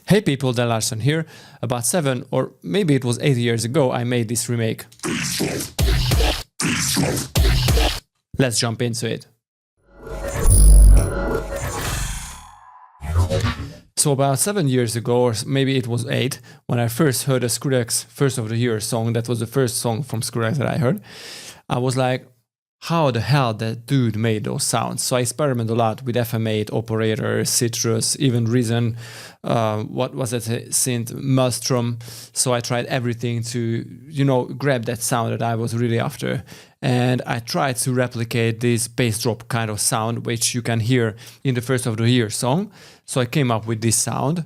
Hey people, Dan Larson here. About 7 or maybe it was 8 years ago I made this remake. Let's jump into it. So about 7 years ago, or maybe it was 8, when I first heard a Skrillex First of the Year song, that was the first song from Skrillex that I heard, I was like, how the hell that dude made those sounds? So I experimented a lot with FM8, Operator, Citrus, even Reason, what was it, synth, Maelstrom. So I tried everything to, grab that sound that I was really after. And I tried to replicate this bass drop kind of sound, which you can hear in the First of the Year song. So I came up with this sound.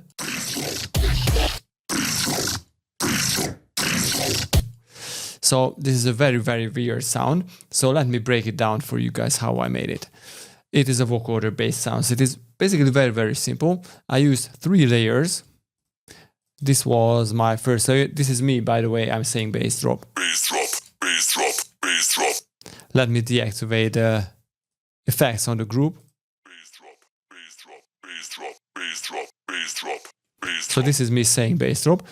So this is a very, very weird sound. So let me break it down for you guys how I made it. It is a vocoder based sound. So it is basically very, very simple. I used 3 layers. This was my first layer. This is me, by the way, I'm saying bass drop. Bass drop, bass drop, bass drop. Let me deactivate the effects on the group. Bass drop, bass drop, bass drop, bass drop, bass drop, bass drop. So this is me saying bass drop.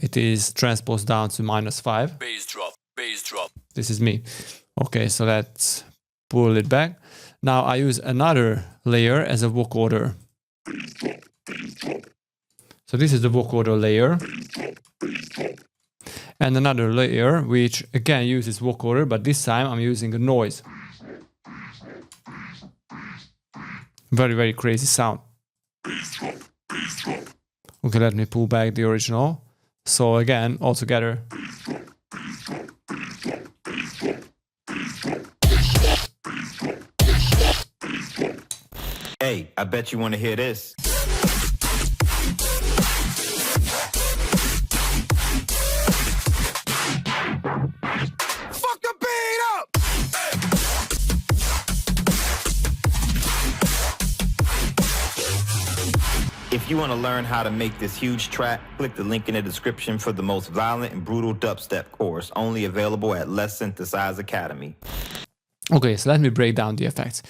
It is transposed down to -5. Bass drop, bass drop. This is me. Okay, so let's pull it back. Now I use another layer as a vocoder. So this is the vocoder layer. And another layer which again uses vocoder, but this time I'm using a noise. Very, very crazy sound. Bass drop, bass drop. Okay, let me pull back the original. So again, all together. Hey, I bet you want to hear this. Fuck the beat up! If you want to learn how to make this huge track, click the link in the description for the most violent and brutal dubstep course, only available at Letsynthesize Academy. Okay, so let me break down the effects.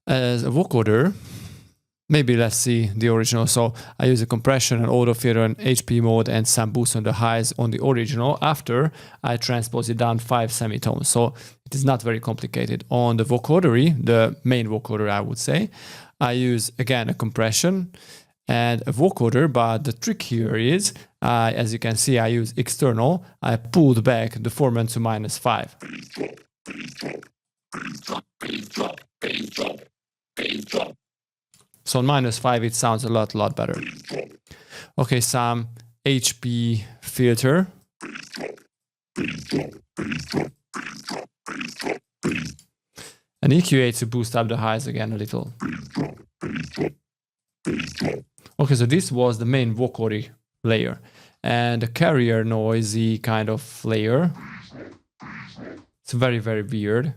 As a vocoder, maybe let's see the original. So I use a compression, an auto filter, an HP mode, and some boost on the highs on the original. After I transpose it down 5 semitones. So it is not very complicated. On the vocodery, the main vocoder, I would say, I use again a compression and a vocoder, but the trick here is, as you can see, I use external. I pulled back the formant to -5. So on -5 it sounds a lot better. Okay, some HP filter. An EQ8 to boost up the highs again a little. Okay, so this was the main vocoder layer. And the carrier noisy kind of layer. It's very, very weird.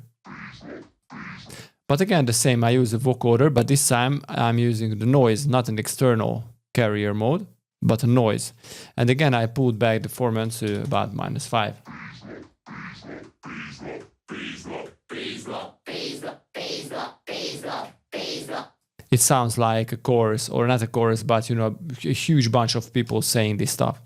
But again, the same, I use a vocoder, but this time I'm using the noise, not an external carrier mode, but a noise. And again, I pulled back the formant to about -5. It sounds like a chorus, or not a chorus, but a huge bunch of people saying this stuff.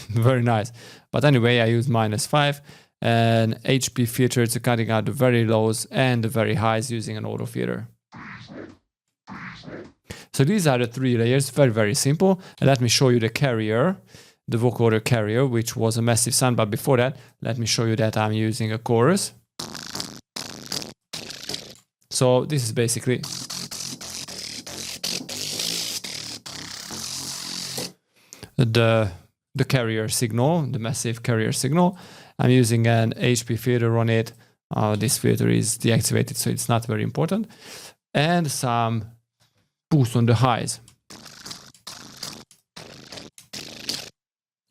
Very nice. But anyway, I use -5 and HP filter to cutting out the very lows and the very highs using an auto filter. So these are the 3 layers, very, very simple. And let me show you the carrier, the vocoder carrier, which was a massive sound. But before that, let me show you that I'm using a chorus. So this is basically the carrier signal, the massive carrier signal. I'm using an HP filter on it. This filter is deactivated, so it's not very important. And some boost on the highs.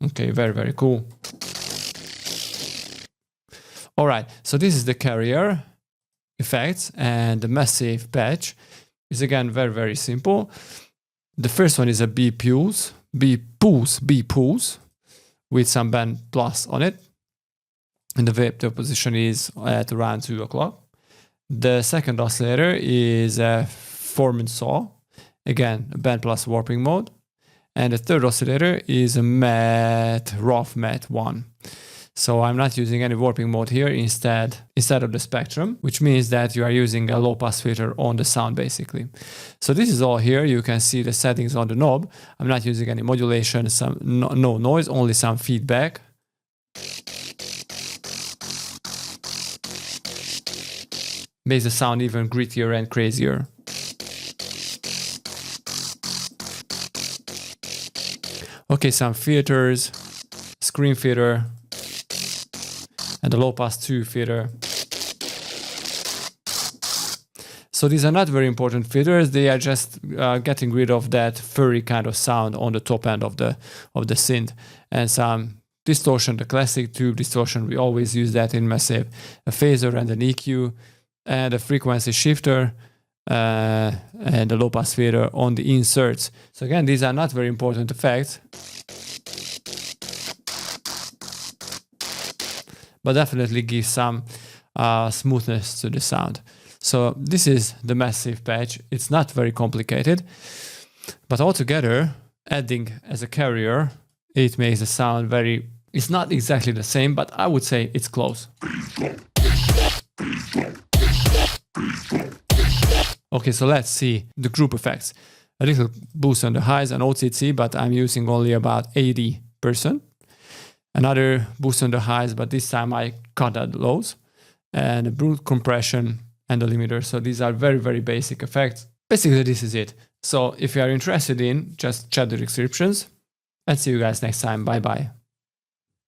Okay, very, very cool. All right, so this is the carrier effects, and the massive patch is again very, very simple. The first one is a B pulse with some band plus on it. And the vapor position is at around 2 o'clock. The second oscillator is a formant saw, Again, a band plus warping mode. And the third oscillator is a matte, rough matte 1. So I'm not using any warping mode here instead of the spectrum, which means that you are using a low pass filter on the sound basically. So this is all here. You can see the settings on the knob. I'm not using any modulation, no noise, only some feedback. Makes the sound even grittier and crazier. Okay, some filters, screen filter, and the low pass 2 filter. So these are not very important filters. They are just getting rid of that furry kind of sound on the top end of the synth, and some distortion, the classic tube distortion. We always use that in Massive. A phaser and an EQ, and a frequency shifter, and the low pass filter on the inserts. So again, these are not very important effects, but definitely give some smoothness to the sound. So this is the Massive patch. It's not very complicated, but altogether, adding as a carrier, it makes the sound very, it's not exactly the same, but I would say it's close. Okay, so let's see the group effects. A little boost on the highs and OCC, but I'm using only about 80%. Another boost on the highs, but this time I cut out the lows. And a brute compression and the limiter. So these are very, very basic effects. Basically, this is it. So if you are interested in, just check the descriptions. And see you guys next time. Bye-bye.